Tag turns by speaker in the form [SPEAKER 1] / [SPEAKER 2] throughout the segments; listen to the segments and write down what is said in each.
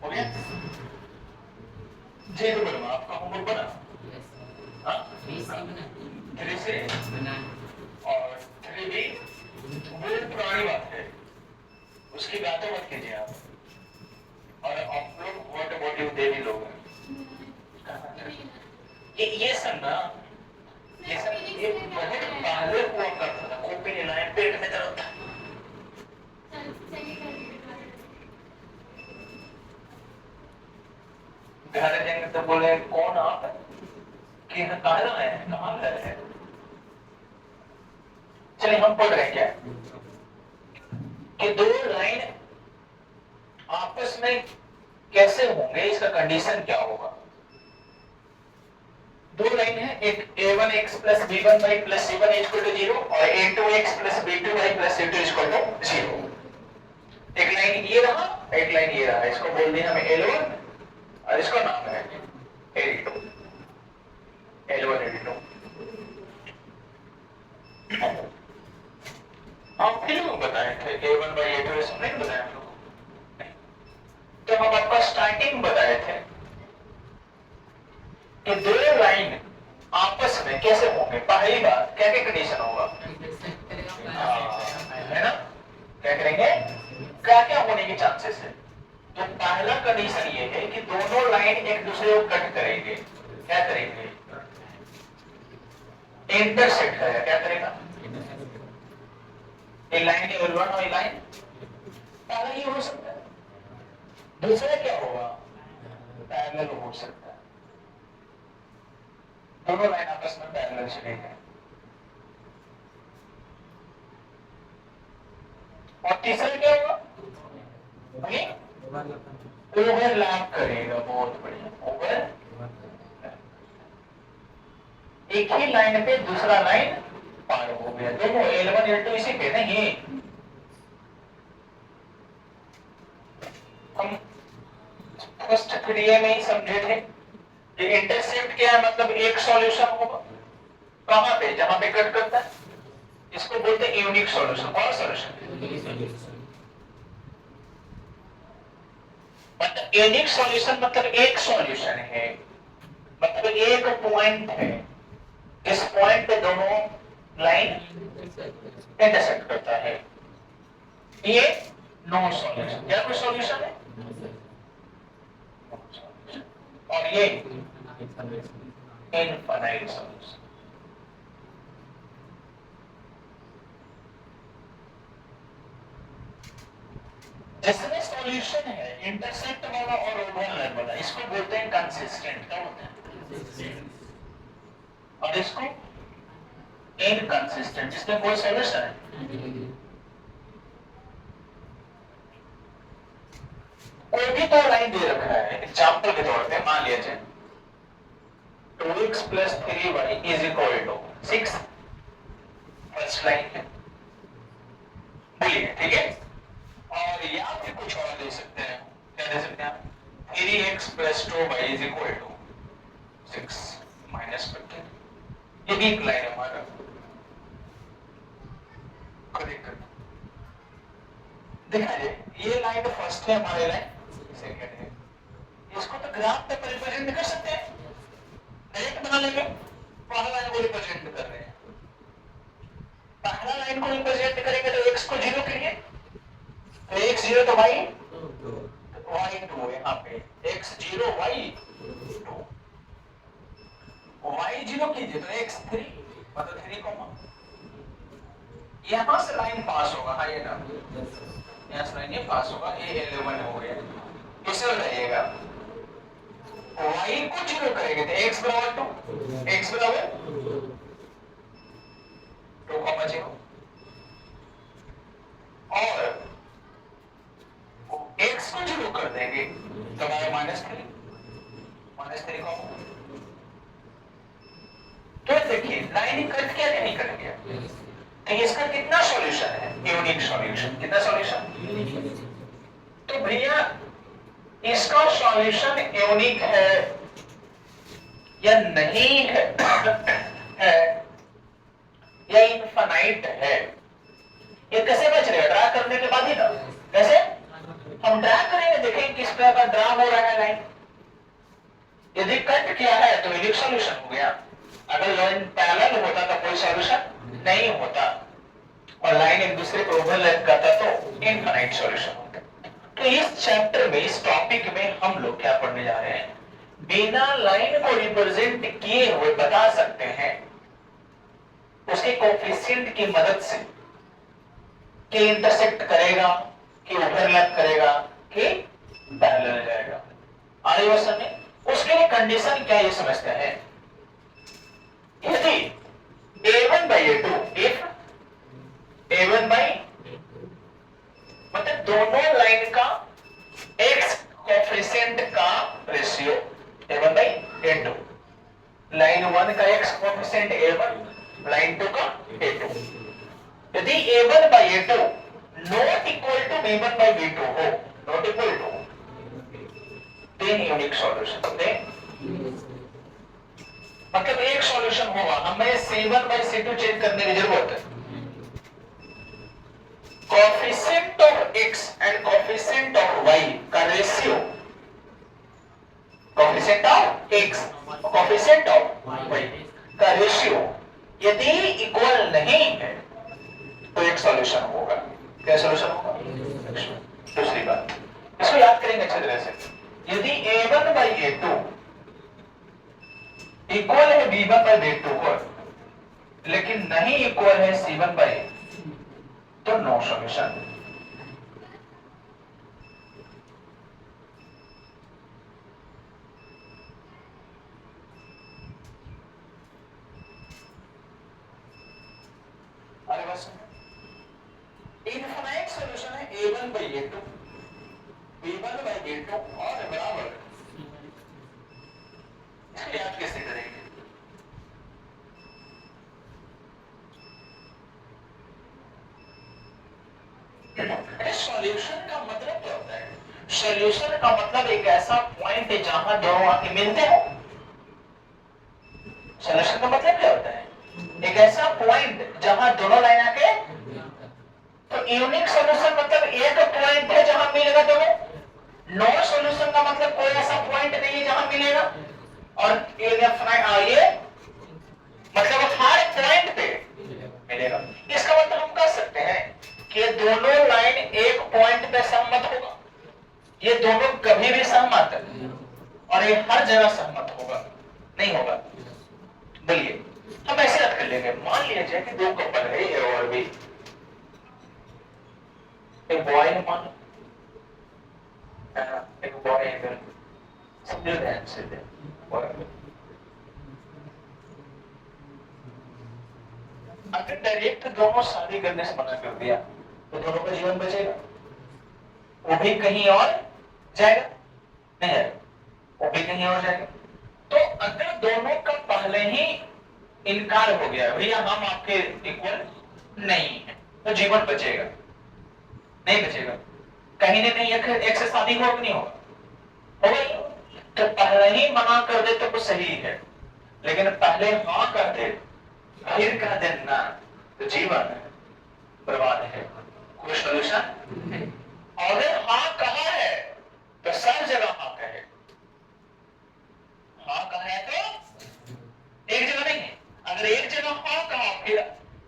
[SPEAKER 1] हो गया? जे तो बना आपका होमवर्क बना? हाँ? 3 से बना और 3B वो पुरानी बात है, उसकी बातें मत कीजिए आप। और आप लोग व्हाट अबाउट यू देवी लोग ये सब ना, ये सब ये बहुत पहले हुआ करता था। कॉपी नहीं लाए, पेट में दर्द था। घर जाएंगे तो बोले कौन आप कि कहाँ है, कहाँ गए हैं? चलिए हम पढ़ रहे हैं क्या कि दो लाइन आपस में कैसे होंगे, इसका कंडीशन क्या होगा। दो लाइन है, एक a1x plus b1y plus c1 equal to 0 और a2x plus b2y plus c2 equal to 0। एक लाइन ये रहा, एक लाइन ये रहा, इसको बोल दिया हमें L1 और इसका नाम है L2। L1 L2 आप फिर बताए थे a1 by a2 ऐसा नहीं बताया हम लोग। तो हम आपका स्टार्टिंग बताए थे कि दो लाइन आपस में कैसे होंगे। पहली बात क्या क्या कंडीशन होगा, है ना? क्या करेंगे, क्या क्या होने के चांसेस है। तो पहला कंडीशन ये है कि दोनों लाइन एक दूसरे को कट करेंगे। क्या करेंगे, इंटरसेक्ट करेगा। क्या करेगा, ये लाइन के L1 और ये लाइन, पहला ये हो सकता है। दूसरा क्या होगा, पैरेलल हो सकता है, दोनों लाइन आपस में पैरेलल चलेंगे। और तीसरा क्या होगा, ओवरलैप करेगा। बहुत बढ़िया, ओवर एक ही लाइन पे दूसरा लाइन पार हो गया। देखो L1 L2 इसी पे नहीं, हम फर्स्ट क्रिया में ही समझे थे कि इंटरसेप्ट क्या है, मतलब एक सॉल्यूशन होगा। कहां पे, जहां पे कट करता है, इसको बोलते हैं यूनिक सॉल्यूशन। और सॉल्यूशन मतलब यूनिक सॉल्यूशन मतलब एक सॉल्यूशन है, मतलब एक पॉइंट है, इस पॉइंट पे दोनों लाइन इंटरसेक्ट करता है। ये नो सॉल्यूशन। क्या कोई सॉल्यूशन है, और ये इनफाइनाइट सॉल्यूशन। जिसमें सॉल्यूशन है इंटरसेक्ट वाला और ओवरलैप वाला, इसको बोलते हैं कंसिस्टेंट। क्या बोलते हैं, और इसको इनकंसिस्टेंट, जिसमें कोई सॉल्यूशन है। कोई भी तो लाइन दे रखा है, एग्जांपल के तौर पे मान लीजिए 2x plus 3y is equal to 6, first line है, बोलिए ठीक है। और या फिर कुछ और दे सकते हैं, क्या दे सकते हैं, 3x plus 2y is equal to 6 minus करके, ये भी एक लाइन है हमारा। देखिए ये लाइन तो फर्स्ट है, हमारे लाइन सेकंड है। इसको तो ग्राफ पे रिप्रेजेंट कर सकते हैं, डायरेक्ट बना लेंगे। पहला लाइन को रिप्रेजेंट कर रहे हैं, पहला लाइन को रिप्रेजेंट करेंगे तो x को 0 करिए, तो x 0 तो y 2 है। यहाँ पे x 0 y 2, y 0 कीजिए तो x 3, मतलब 3 कॉमा, यहां से लाइन पास होगा। हाँ ये ना, यहाँ से लाइन ये पास होगा, ये L1 हो गया। इसे रहेगा y को 0 करेंगे तो x बराबर 2, x बराबर 2 कॉमा 0, और x को 0 कर देंगे तो हमारा -3 कॉमा। तो देखिए लाइन कट क्या नहीं कर गया, तो इसका कितना सॉल्यूशन है, यूनिक सॉल्यूशन। कितना सॉल्यूशन, तो भैया इसका सॉल्यूशन यूनिक है या नहीं है, या इनफाइनाइट है, ये कैसे बच रहे, ड्रा करने के बाद ही ना, कैसे हम ड्रा करेंगे, देखेंगे किस तरह का ड्रा हो रहा है लाइन। यदि कट किया है तो यूनिक सॉल्यूशन हो गया। अगर लाइन पैरेलल होता तो कोई सॉल्यूशन नहीं होता, और लाइन एक दूसरे को ओवरलैप करता तो इनफाइनाइट सॉल्यूशन होता। तो इस चैप्टर में, इस टॉपिक में हम लोग क्या पढ़ने जा रहे हैं, बिना लाइन को रिप्रेजेंट किए हुए बता सकते हैं उसके कोफिशिएंट की मदद से कि इंटरसेक्ट करेगा, कि ओवरलैप करेगा, कि पैरेलल जाएगा। आगे वो समझे, उसके लिए कंडीशन क्या ये समझते हैं। यदि a1 by a2, if a1 by मतलब दोनों लाइन का x कोफिशिएंट का ratio a1 by a2, line 1 का x कोफिशिएंट a1, लाइन 2 का a2। यदि a1 by a2 not equal to b1 by b2 हो, नॉट इक्वल टू, तीन unique solution होते हैं। मतलब एक सॉल्यूशन होगा, हमें c1 by c2 चेंज करने की जरूरत है। Coefficient of x and coefficient of y का रेशियो, कोफिशिएंट ऑफ x और कोफिशिएंट ऑफ y का रेशियो यदि इक्वल नहीं है तो एक सॉल्यूशन होगा। क्या सॉल्यूशन होगा? दूसरी बात, इसको याद करेंगे अच्छी तरह से। यदि a1 by a2 इक्वल है b1 by b2 को, लेकिन नहीं इक्वल है c1 by, तो नो सॉल्यूशन। अरे बस इनफाइनाइट सॉल्यूशन है a1 by a2, b1 by b2 और बराबर। इसको याद कैसे करेंगे? सॉल्यूशन का मतलब क्या होता है? सॉल्यूशन का मतलब एक ऐसा पॉइंट है जहां दोनों आके मिलते हो। सॉल्यूशन का मतलब क्या होता है? एक ऐसा पॉइंट जहां दोनों लाइन आके, तो यूनिक सॉल्यूशन मतलब एक पॉइंट है जहां मिलेगा दोनों। नो सॉल्यूशन का मतलब कोई ऐसा पॉइंट नहीं है जहां मिलेगा। और ये मतलब हर पॉइंट पे मिलेगा। इसका मतलब हम कह सकते हैं कि दोनों लाइन एक पॉइंट पे सहमत होगा, ये दोनों कभी भी सहमत, और ये हर जगह सहमत होगा नहीं होगा। बोलिए, हम ऐसे याद कर लेंगे। मान लिया जाए कि दो कपल है, ए और बी, एक बॉय है, मान एक बॉय है, गर्ल, समझो ध्यान से। अगर डायरेक्ट दोनों शादी करने से मना कर दिया तो दोनों का जीवन बचेगा, वो भी कहीं और जाएगा नहीं है, वो भी कहीं और जाएगा। तो अगर दोनों का पहले ही इनकार हो गया, भैया हम आपके इक्वल नहीं है, तो जीवन बचेगा नहीं बचेगा? कहीं ना कहीं एक से शादी होगा नहीं होगा? होगा। तो पहले ही मना कर दे तो कुछ सही है, लेकिन पहले हाँ कर दे फिर कह देना तो जीवन बर्बाद है, कोई सॉल्यूशन। अगर हाँ कहा है तो सब जगह हाँ कहे, हाँ कहा है तो एक जगह नहीं है। अगर एक जगह हाँ कहा फिर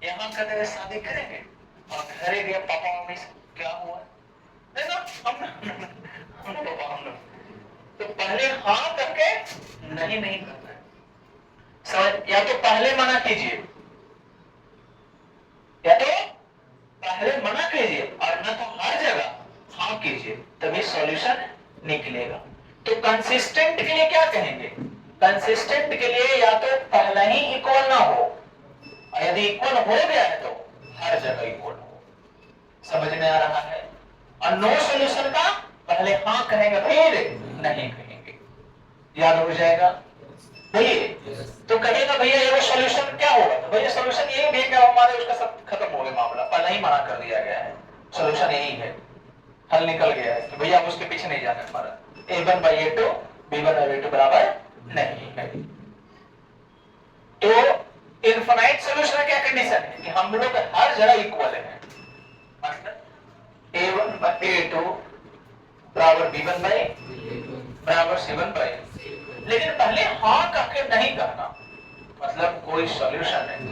[SPEAKER 1] यहाँ कहते शादी करेंगे और घरे गए पापा मम्मी से क्या हुआ, देखो हम पापा हम लोग, तो पहले हाँ करके नहीं नहीं करना है। या तो पहले मना कीजिए, या तो पहले मना कीजिए, और न तो हर जगह हाँ कीजिए, तभी सॉल्यूशन निकलेगा। तो कंसिस्टेंट के लिए क्या कहेंगे? कंसिस्टेंट के लिए या तो पहला ही इक्वल ना हो, और यदि इक्वल हो गया है तो हर जगह इक्वल हो। समझ में आ रहा है? और नो सॉल्यूशन का पहले हाँ कहेंगे फिर नहीं कहेंगे, याद हो जाएगा? बोलिए, तो कहेगा भैया ये सॉल्यूशन क्या होगा? तो भैया सॉल्यूशन यही भी है कि हमारे उसका सब खत्म हो गया मामला, पहले ही मना कर दिया गया है, सॉल्यूशन यही है, हल निकल गया है कि भैया उसके पीछे नहीं जाना हमारा। a1 by a2 b1 by b2 बराबर नहीं है। तो इनफाइनाइट सॉल्यूशन क्या कंडीशन है कि हम लोग हर जगह इक्वल है, मतलब a1 by a2 बराबर b1 बाई बराबर c1 बाई। लेकिन पहले हाँ कह के नहीं कहना, मतलब कोई सॉल्यूशन नहीं,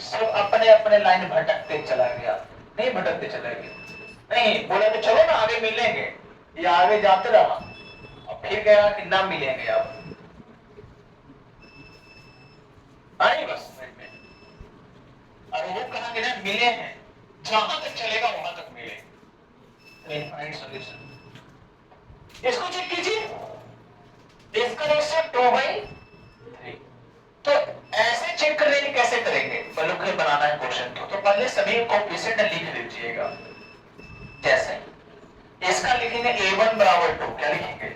[SPEAKER 1] सब अपने अपने लाइन भटकते चला गया। नहीं भटकते चला गया, नहीं बोला तो चलो ना आगे मिलेंगे, या आगे जाते रहा और फिर कहा कि ना मिलेंगे अब। आई बस में और वो कहा कि ना मिले हैं, जहां तक चलेगा वहां तक मिले। Infinite solution. इसको चेक कीजिए, इसका रेशियो 2/3। तो ऐसे चेक करने की कैसे करेंगे, बल्कि के बनाना है क्वेश्चन को, तो पहले सभी कोएफिशिएंट लिख लीजिएगा। जैसे इसका लिखेंगे a1 बराबर 2, क्या लिखेंगे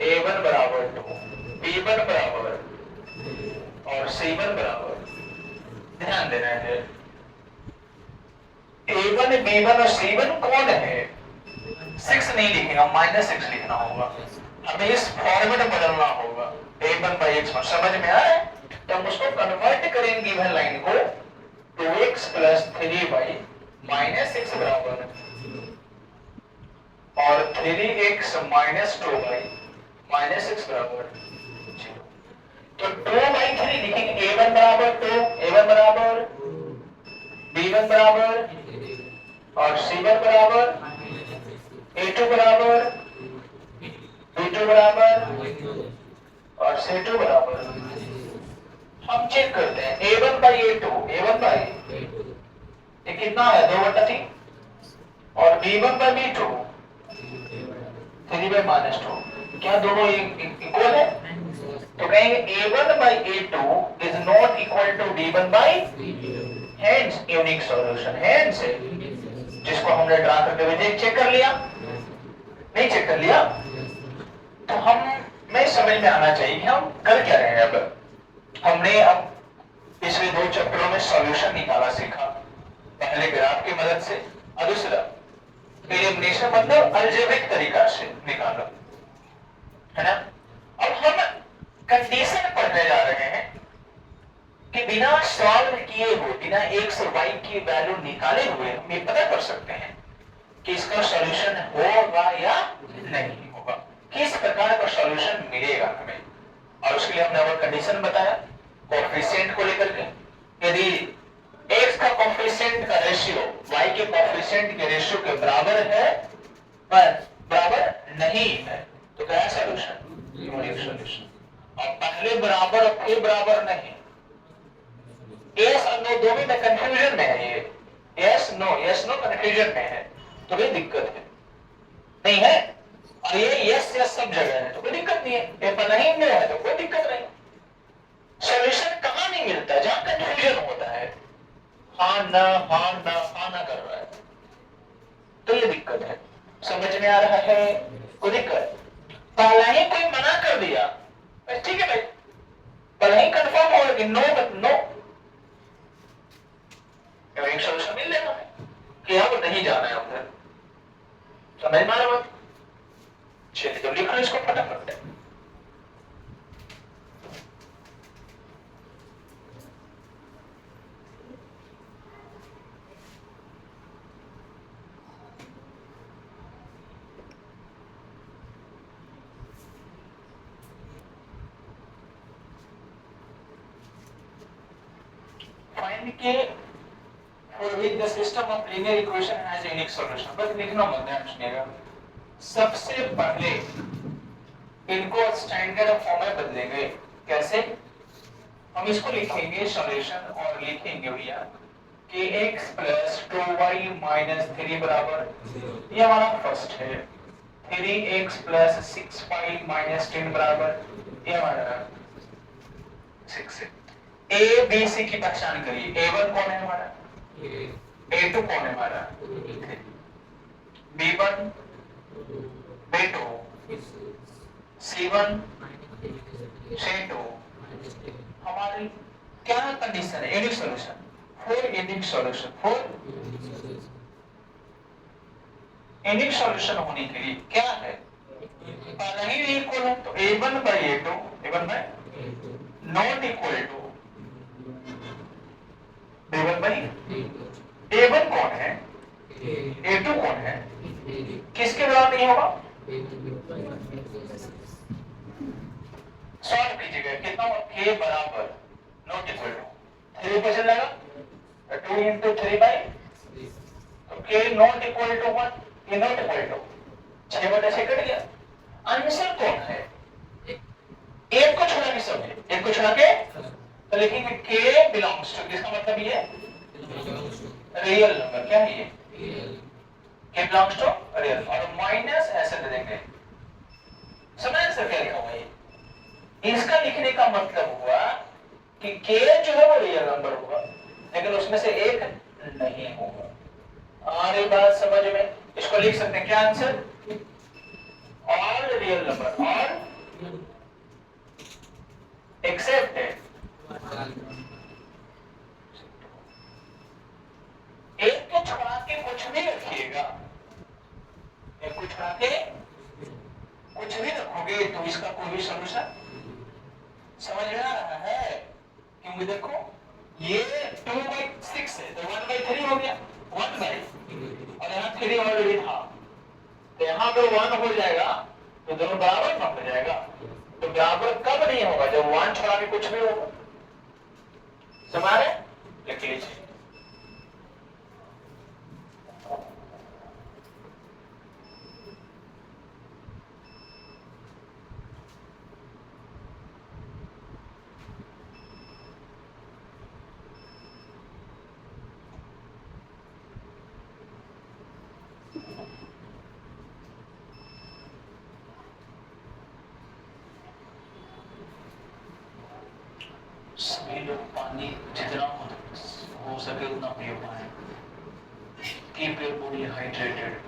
[SPEAKER 1] a1 बराबर 2, b1 बराबर और c1 बराबर। ध्यान देना है a1 b1 और c1 कौन है, 6 नहीं लिखेगा, -6 लिखना होगा। हमें इस फॉर्मेट में बदलना होगा, a1 by x। समझ में आ रहा है? तो हम उसको कन्वर्ट करेंगे गिवन लाइन को 2x + 3y -6 बराबर और 3x - 2y -6 बराबर 0। तो 2/3 लिखेंगे, a1 बराबर 2, a1 बराबर, b1 बराबर और c1 बराबर, a2 बराबर, b2 बराबर और c2 बराबर। हम चेक करते हैं a1 by a2, a1 by ये कितना है 2/3 और b1 by b2 3/-2। क्या दोनों इक्वल है? तो कहेंगे a1 by a2 is not equal to b1 by, hence unique solution. hence जिसको हमने ड्रा करके भी चेक कर लिया, नहीं चेक कर लिया, तो हम में समझ में आना चाहिए कि हम कर क्या रहे हैं। अब हमने अब पिछले 2 चैप्टरों में सॉल्यूशन निकाला सीखा, पहले ग्राफ की मदद से और दूसरा एलिमिनेशन मतलब अलजेब्रिक तरीका से निकाला, है ना। अब हम कंडीशन पढ़ने जा रहे हैं कि बिना सॉल्व किए हुए, बिना x और y की वैल्यू निकाले हुए हम ये पता कर सकते हैं कि इसका सॉल्यूशन होगा या नहीं होगा, किस प्रकार का सॉल्यूशन मिलेगा हमें। और उसके लिए हमने और कंडीशन बताया कोएफिशिएंट को लेकर के, यदि x का कोएफिशिएंट का रेशियो y के कोएफिशिएंट के रेशियो के बराबर है पर बराबर नहीं है तो क्या है सॉल्यूशन, यूनिक सॉल्यूशन। और पहले बराबर और फिर बराबर नहीं, यस और नो दोनों में कंफ्यूजन में है, ये यस नो कंफ्यूजन में है, तो कोई दिक्कत है नहीं है। और ये यस सब जगह है तो कोई दिक्कत नहीं है, ये पर नहीं है तो कोई दिक्कत नहीं। सॉल्यूशन कहां नहीं मिलता, जहां कंफ्यूजन होता है, हाँ ना कर रहा है, तो ये दिक्कत है। समझ में आ रहा है? कोई दिक्कत? पहले ही कोई मना कर दिया, ठीक है भाई, पहले ही कंफर्म हो गया नो एक सॉल्यूशन मिल लेना है कि अब नहीं जाना है उधर। समझ में आ रहा बात? चलिए तो लिखो इसको फटाफट। फाइंड के for which the system of linear equation has a unique solution। बस लिखना मत, ध्यान सुनिएगा। सबसे पहले इनको स्टैंडर्ड फॉर्म में बदलेंगे। कैसे? हम इसको लिखेंगे सॉल्यूशन और लिखेंगे भैया कि x + 2y - 3 बराबर, ये हमारा फर्स्ट है। 3x + 6y - 10 बराबर, ये हमारा 6 है। a b c की पहचान करिए, a1 कौन है हमारा, a2 कौन है हमारा, b1 b2 c1 c2 हमारी क्या कंडीशन है, unique solution. Four unique solution, four unique solution होने के लिए क्या है, पहला ही इक्वल है तो a1 by a2, a1 by not equal to b1 by a1 कौन है, A2 कौन है? किसके बराबर नहीं होगा? सॉल्व कीजिएगा, कितना होगा? K बराबर नॉट इक्वल टू 3 पर चलेगा 2 into 3 by, तो K not equal to 1, K not equal to 6/6 cut गया। आंसर कौन है? एक को छोड़ा के सब है, एक को छोड़ा के तो लिखेंगे K बिलोंग्स टू, इसका मतलब ये रियल नंबर, क्या है ये? K बिलोंग्स टू रियल, और माइनस ऐसे दे देंगे। समझ आंसर क्या लिखा हुआ है? इसका लिखने का मतलब हुआ कि K जो है वो रियल नंबर होगा, लेकिन उसमें से एक नहीं होगा। आ रही बात समझ में? इसको लिख सकते हैं क्या answer? All real number, all except एक को छुड़ा के कुछ भी रखिएगा, एक को छुड़ा के कुछ भी रखोगे तो इसका कोई भी सॉल्यूशन समझ में आ रहा है? क्योंकि देखो ये 2/6 है तो 1/3 हो गया, 1 बाई, और यहाँ 3 ऑलरेडी था तो यहाँ पे 1 हो जाएगा, तो दोनों बराबर ना हो जाएगा। तो बराबर कब नहीं होगा? जब 1 छोड़ा के कुछ भी होगा। समझ रहे? लिख लीजिए। सभी लोग पानी जितना हो सके उतना पी पाए। Keep your body hydrated.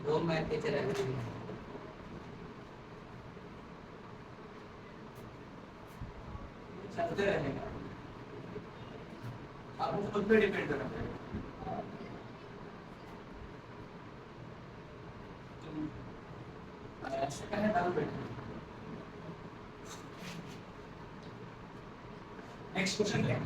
[SPEAKER 2] दो मैच के चले चलते रहेगा, आप खुद पे डिपेंड करेंगे। नेक्स्ट क्वेश्चन क्या?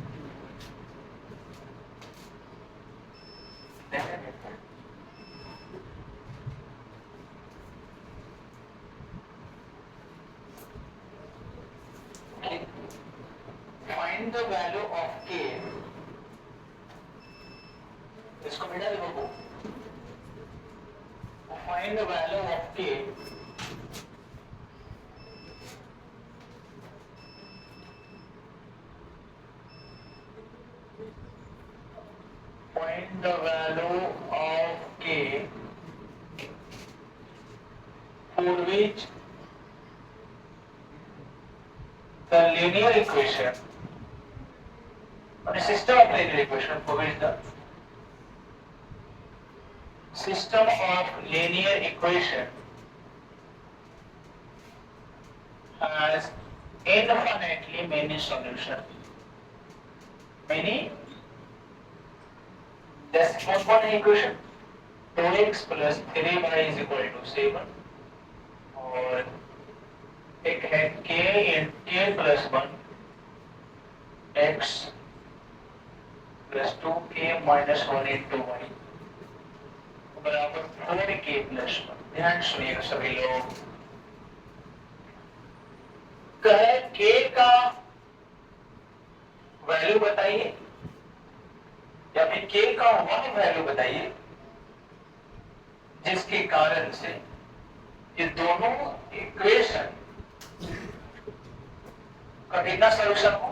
[SPEAKER 1] Find the value of K. इसको बेटा देखो, find the value of K find the value of K for which the linear equation, a system of linear equation for which the system of linear equation has infinitely many solutions. Many, just one equation 2x plus 3y is equal to 7, और एक है k plus 1 x plus 2k minus 1 into y बराबर 4k plus 1। ध्यान सुनिएगा सभी लोग, कहे k का वैल्यू बताइए या फिर k का 1 वैल्यू बताइए जिसके कारण से ये दोनों इक्वेशन का कितना सॉल्यूशन हो,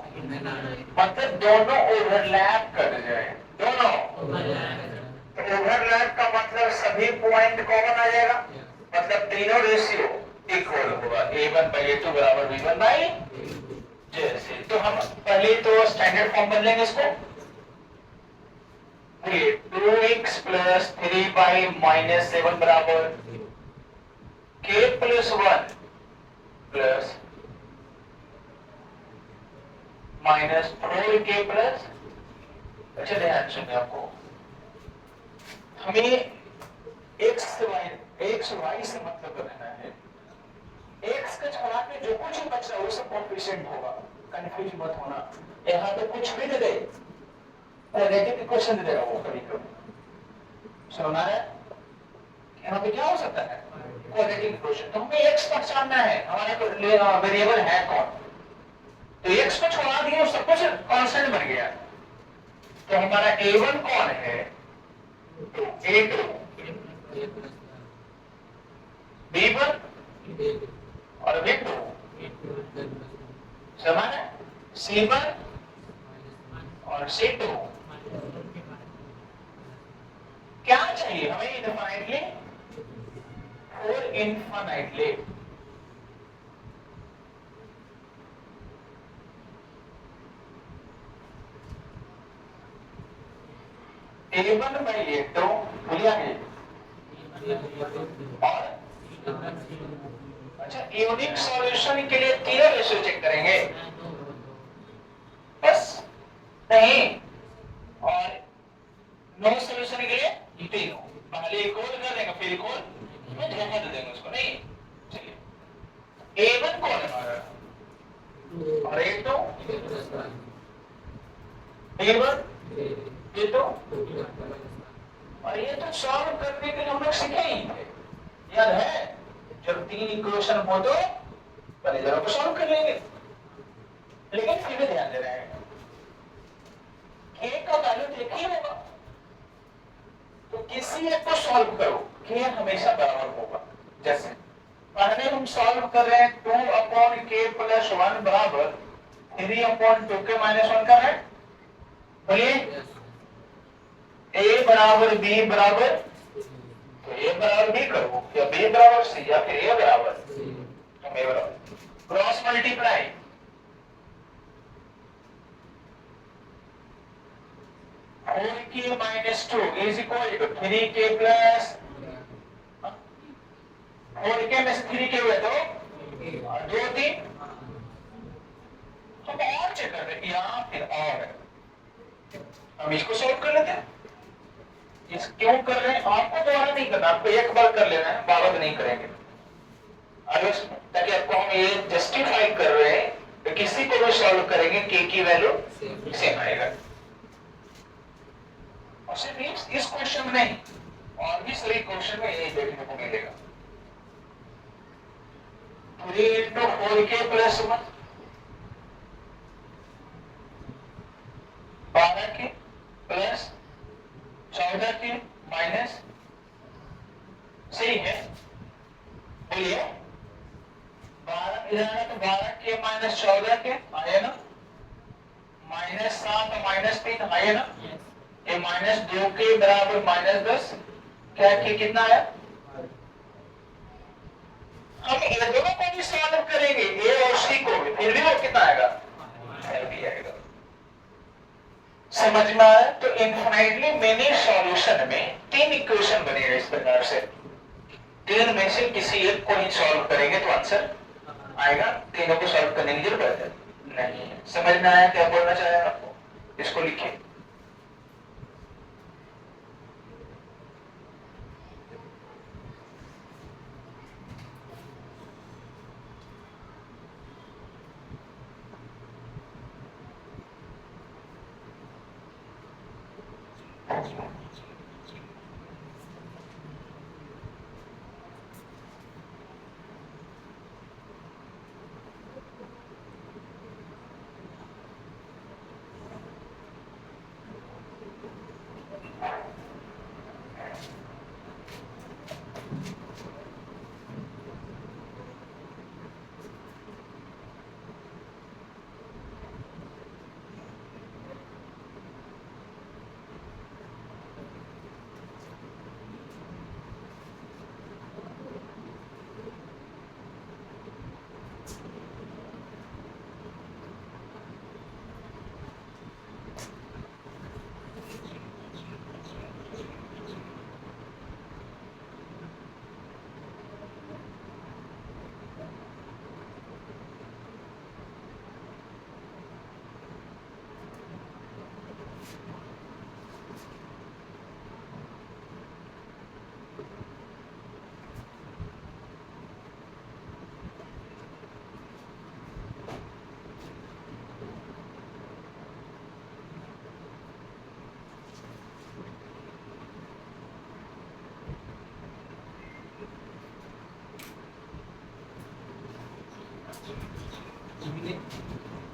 [SPEAKER 1] मतलब दोनों ओवरलैप कर जाए। दोनों ओवरलैप का मतलब सभी पॉइंट कॉमन आ जाएगा, मतलब तीनों रेशियो इक्वल होगा। a1/a2 बराबर b1/, जैसे तो हम पहले तो स्टैंडर्ड फॉर्म बदलेंगे इसको, ये 2x प्लस 3/-7 बराबर k plus 1 plus -4k plus. अच्छा ध्यान सुनिए, आपको हमें x y से मतलब रखना है। x का छोड़ा के जो कुछ बच रहा है वो सब कोएफिशिएंट होगा, कंफ्यूज मत होना। यहाँ पे कुछ भी दे दे, क्वाड्रेटिक इक्वेशन दे देगा वो कभी कभी, समझ आ रहा है? यहाँ पे क्या हो सकता है, क्वाड्रेटिक इक्वेशन। तो हमें x पहचानना है, हमारा वेरिएबल है कौन, तो x को छोड़ा दिया सब कुछ कांस्टेंट बन गया। तो हमारा a1 कौन है, तो a2 b1 और b2 समान है, c1 और c2। क्या चाहिए हमें इनफाइनाइटली और इनफाइनाइटली। a1 बाई a2 भूलिया है, और अच्छा यूनिक सॉल्यूशन के लिए तीनों रेशियो चेक करेंगे बस, नहीं, और नो सॉल्यूशन के लिए तीनों, पहले इक्वल कर देंगे फिर इक्वल में धोखा दे देंगे उसको, नहीं। चलिए a1 कौन है हमारा, और a2 a1 a2, और ये तो सॉल्व करने के लिए हम लोग सीखे ही थे, याद है? जब तीन इक्वेशन हो तो पहले जरा को सॉल्व कर लेंगे, लेकिन फिर भी ध्यान दे रहे हैं k का वैल्यू तो एक ही होगा, तो किसी एक को सॉल्व करो, k हमेशा बराबर होगा। जैसे पहले हम सॉल्व कर रहे हैं 2/k प्लस 1 बराबर 3/2k माइनस 1 कर रहे हैं, बोलिए a बराबर b बराबर, तो a बराबर b करो, या b बराबर c, या फिर a बराबर, तो a बराबर cross multiply 4k minus 2 is equal to 3k plus 4k में से 3k हुए तो 2 3, तो और चेक कर रहे, या फिर और हम इसको सॉल्व कर लेते हैं। इस क्यों कर रहे हैं, आपको दोबारा नहीं करना, आपको एक बार कर लेना है, बार बार नहीं करेंगे, ताकि आपको हम ये जस्टिफाई कर रहे हैं तो किसी को भी सॉल्व करेंगे k की वैल्यू सेम आएगा। और सिर्फ इस क्वेश्चन में नहीं, और भी सभी क्वेश्चन में यही देखने को मिलेगा। 3 into 4k plus 1 12k plus 14k minus, सही है, बोलिए 12 इधर आना तो 12k माइनस 14k आया ना, माइनस 7 माइनस 3 आया ना, ये माइनस 2k बराबर माइनस 10, क्या k कितना आया, हम इन दोनों को भी सॉल्व करेंगे, a और c को भी, फिर भी वो कितना आएगा, भी आएगा। समझ में आया? तो इनफाइनाइटली मेनी सॉल्यूशन में तीन इक्वेशन बनेगा इस प्रकार से, तीन में से किसी एक को ही सॉल्व करेंगे तो आंसर आएगा, तीनों को सॉल्व करने की जरूरत है नहीं है। समझ में आया क्या बोलना चाहे आपको, इसको लिखिए।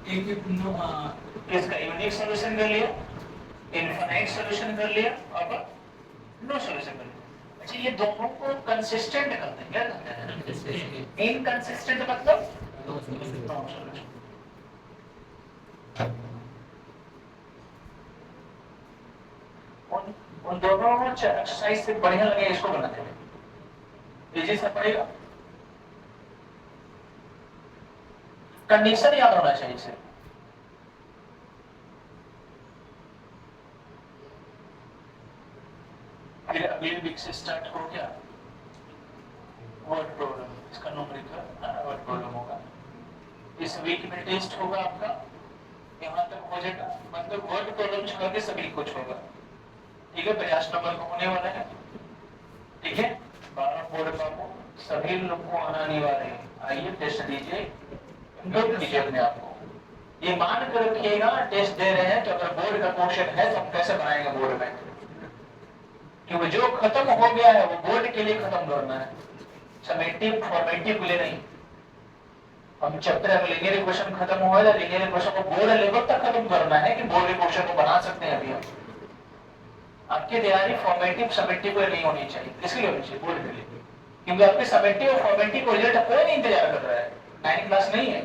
[SPEAKER 2] एक
[SPEAKER 1] इसका यूनिक सॉल्यूशन कर लिया, इनफाइनाइट सॉल्यूशन कर लिया, अब नो सॉल्यूशन कर लिया। अच्छा, ये दोनों को कंसिस्टेंट करते हैं, क्या करते हैं? इनकंसिस्टेंट मतलब नो सॉल्यूशन। उन दोनों एक्सरसाइज से बढ़िया लगे इसको बनाते हैं, इजी सा पड़ेगा। कंडीशन याद होना चाहिए इसे। फिर अगले वीक से स्टार्ट हो गया वर्ड प्रॉब्लम, इसका न्यूमेरिकल वर्ड प्रॉब्लम होगा। इस वीक में टेस्ट होगा आपका, यहाँ तक हो जाएगा, मतलब वर्ड प्रॉब्लम छोड़ के सभी कुछ होगा। ठीक है, 50 नंबर का होने वाला है। ठीक है, 12 बोर्ड का सभी लोग को आना अनिवार्य है। आइए टेस्ट दीजिए, नोट कीजिए अपने आप को। ये मान कर रखिएगा टेस्ट दे रहे हैं तो अगर बोर्ड का क्वेश्चन है तो हम कैसे बनाएंगे बोर्ड में, क्योंकि जो खत्म हो गया है वो बोर्ड के लिए खत्म करना है, समेटिव फॉर्मेटिव के लिए नहीं। हम चैप्टर अगर लीनियर इक्वेशन खत्म हुआ है, लीनियर इक्वेशन को बोर्ड लेवल तक खत्म करना है कि बोर्ड इक्वेशन को बना सकते हैं अभी हम। आपकी तैयारी फॉर्मेटिव समेटिव पे नहीं होनी चाहिए, इसलिए होनी चाहिए बोर्ड के लिए, क्योंकि आपके समेटिव और फॉर्मेटिव को रिजल्ट कोई नहीं इंतजार कर रहा है, 9 क्लास नहीं है।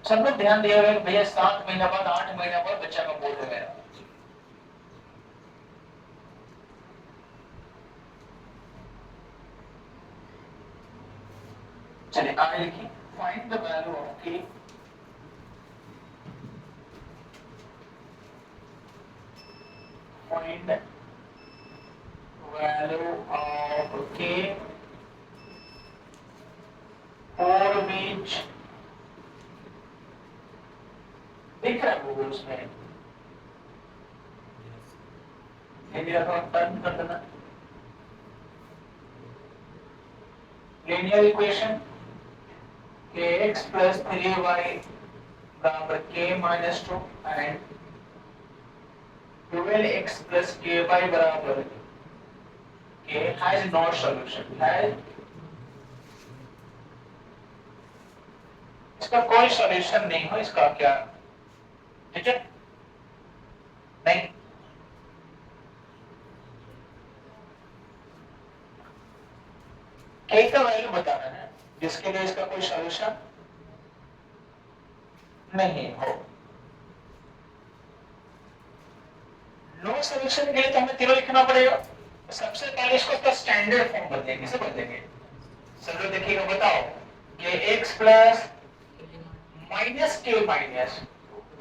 [SPEAKER 1] सब लोग ध्यान दिया हुआ भैया 7 महीना बाद 8 महीना बाद बच्चा का बोर्ड है मेरा। चलिए आगे लिखिए, find the value of k, find value of k for which दिख रहा है वो उसमें टर्न कर देना। Linear equation kx plus 3y बराबर k minus 2 and 12x plus ky बराबर k has no solution, has इसका कोई सॉल्यूशन नहीं हो, इसका क्या, ठीक है, नहीं। k का वैल्यू बताना है जिसके लिए इसका कोई सॉल्यूशन नहीं हो। नो सॉल्यूशन के लिए तो हमें तीनों लिखना पड़ेगा। सबसे पहले इसको तो स्टैंडर्ड फॉर्म बदलेंगे, सब बदलेंगे। सब लोग देखिएगा, बताओ कि x प्लस माइनस के माइनस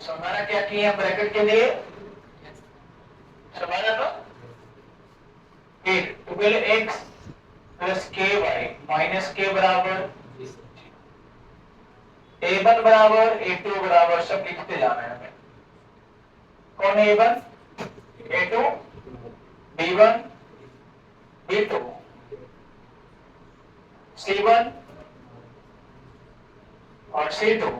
[SPEAKER 1] हमारा क्या किया ब्रैकेट के लिए, समझा ना, फिर 12x प्लस ky माइनस के बराबर a1 बराबर a2 बराबर सब लिखते जाना है हमें। कौन है a1, a2, b1, b2, c1 और c2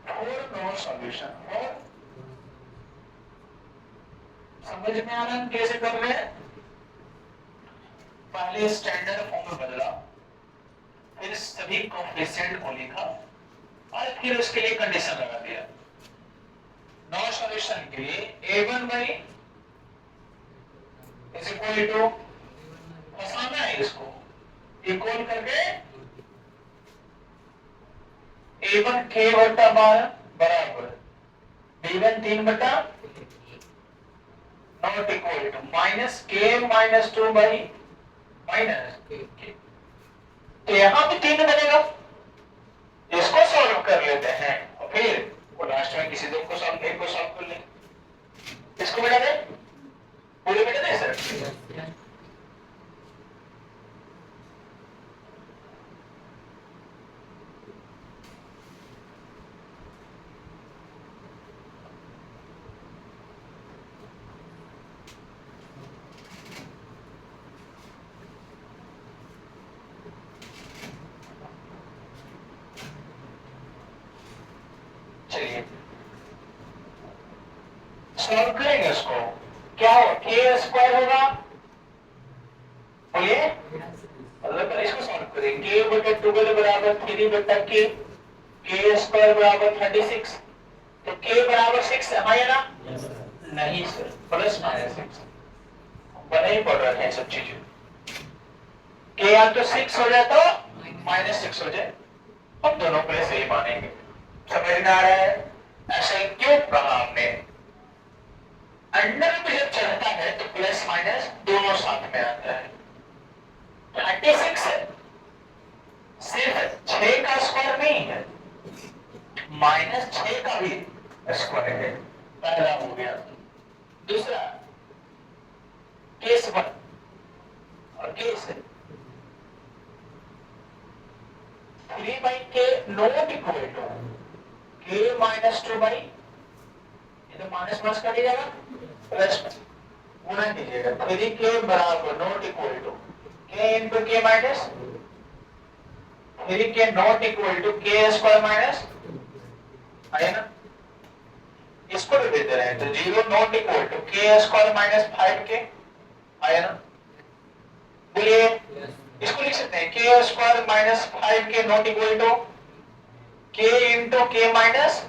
[SPEAKER 1] और नो सॉल्यूशन। और समझ में आ रहा है कैसे कर रहे हैं? पहले स्टैंडर्ड फॉर्म में बदला, फिर सभी कोएफिशिएंट को लिखा और फिर उसके लिए कंडीशन लगा दिया। नो सॉल्यूशन के लिए a1 by is equal to, फंसाना है इसको, इक्वल करके a1 k बटा 12 बराबर b1 3 बटा not equal to minus k minus 2 by minus k। तो यहां भी 3 बनेगा, इसको सॉल्व कर लेते हैं और फिर वो लास्ट में किसी दो को सॉल्व, एक को सॉल्व कर लेंगे। इसको बेटा दे, पूरे बेटा दे सर। चलिए सॉल्व करेंगे इसको, क्या हो, k स्क्वायर होगा, बोलिए, मतलब इसको सॉल्व करें k बटे 12 बराबर 3 बटा k, k स्क्वायर बराबर 36, तो k बराबर 6 है, हाँ या ना? नहीं सर, प्लस माइनस 6 बना ही पड़ रहा है सब चीजें। k या तो 6 हो जाए तो माइनस 6 हो जाए, हम दोनों को सही मानेंगे। समझ में आ रहा है? ऐसा क्यों कहा हमने? अंडर में जब चलता है तो प्लस माइनस दोनों साथ में आता है। 36 है, सिर्फ 6 का स्क्वायर नहीं है, माइनस 6 का भी स्क्वायर है। पहला हो गया। दूसरा केस 1 और केस 3 बाई के नॉट इक्वल टू के माइनस 2 बाई, ये तो माइनस प्लस कर दीजिएगा, प्लस गुना कीजिएगा, 3 के बराबर नॉट इक्वल टू के इंटू के माइनस 3 के नॉट इक्वल टू के स्क्वायर माइनस, है ना? इसको भी दे रहे हैं तो 0 नॉट इक्वल टू के स्क्वायर माइनस 5 के, है ना? बोलिए, इसको लिख सकते हैं के स्क्वायर माइनस 5 के नॉट इक्वल टू के इंटू के माइनस,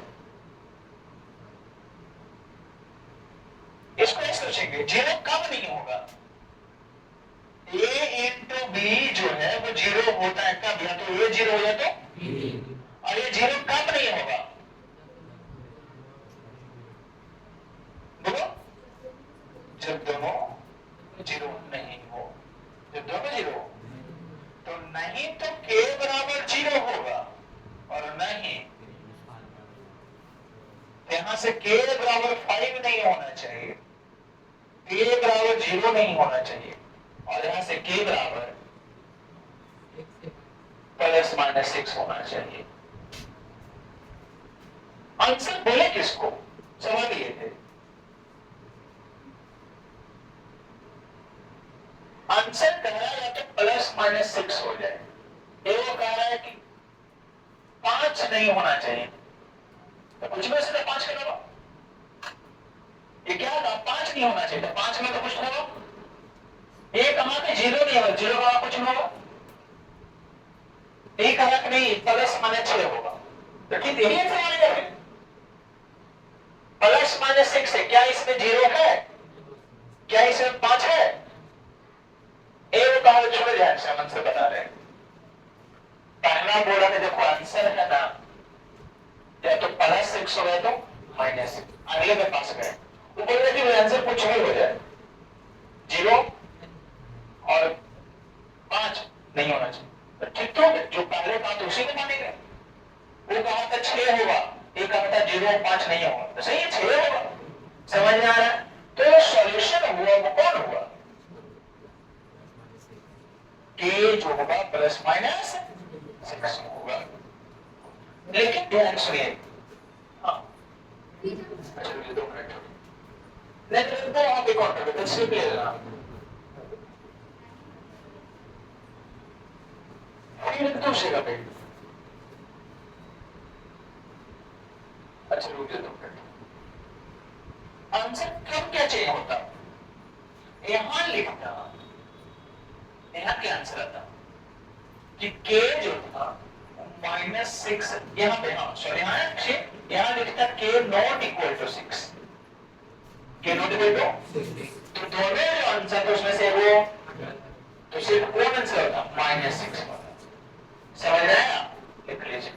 [SPEAKER 1] इसको ऐसे सोचेंगे 0 कम नहीं होगा, a इंटू बी जो है वो 0 होता है कब? या तो ये 0 हो या तो और ये 0 कम नहीं होगा। बोलो, जब दोनों 0 नहीं हो, जब दोनों 0 हो तो नहीं तो k बराबर 0 होगा और नहीं यहां से k बराबर 5 नहीं होना चाहिए, k बराबर 0 नहीं होना चाहिए और यहां से k बराबर प्लस माइनस 6 होना चाहिए। आंसर बोले किसको? सवाल ये थे। आंसर कह रहा है या तो प्लस माइनस 6 हो जाए, ये वो कह रहा है कि 5 नहीं होना चाहिए, तो कुछ में से तो 5 कर लो। ये क्या था? 5 नहीं होना चाहिए, तो 5 में तो कुछ होगा, ये कहा कि 0 नहीं होगा, 0 का कुछ नहीं होगा, ये कहा कि नहीं प्लस माइनस 6 होगा, तो ठीक यही आंसर आएगा। फिर प्लस माइनस 6 है, क्या इसमें 0 है? क्या इसमें 5 है? एक कहा छोड़ जाए, समझ से बता रहे हैं। पहला बोला कि देखो आंसर है ना, या तो प्लस 6 हो या तो माइनस, अगले के पास गए, वो बोल रहे कि आंसर कुछ भी हो जाए, 0 और 5 नहीं होना चाहिए, तो ठीक तो जो पहले कहा तो उसी को मानेंगे। वो कहा था 6 होगा, ये कहा था 0 और 5 नहीं होगा, तो सही है 6 होगा। समझ में आ रहा है? तो ये सॉल्यूशन हुआ वो कौन हुआ? के जो होगा प्लस माइनस 6 होगा। लेकिन ध्यान सुनिए, हाँ अच्छा 2 मिनट नहीं तो आप एक और कर सिर्फ ले लेना, फिर दूसरे का पेट। अच्छा रुक जाओ 2 मिनट। आंसर कब क्या चाहिए होता? यहां लिखता, यहां क्या आंसर आता कि k जो था -6, यहां पे हाँ सॉरी यहां लिखता k not equal to 6, k not equal to, तो दोनों जो आंसर थे उसमें से वो तो सिर्फ कौन आंसर होता? -6 होता। समझ रहे हैं? लिख लीजिए।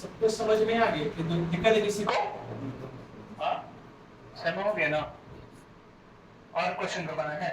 [SPEAKER 2] सबको समझ में आ गया कि दिक्कत है किसी को?
[SPEAKER 1] हाँ समय हो गया ना, और क्वेश्चन बताना है?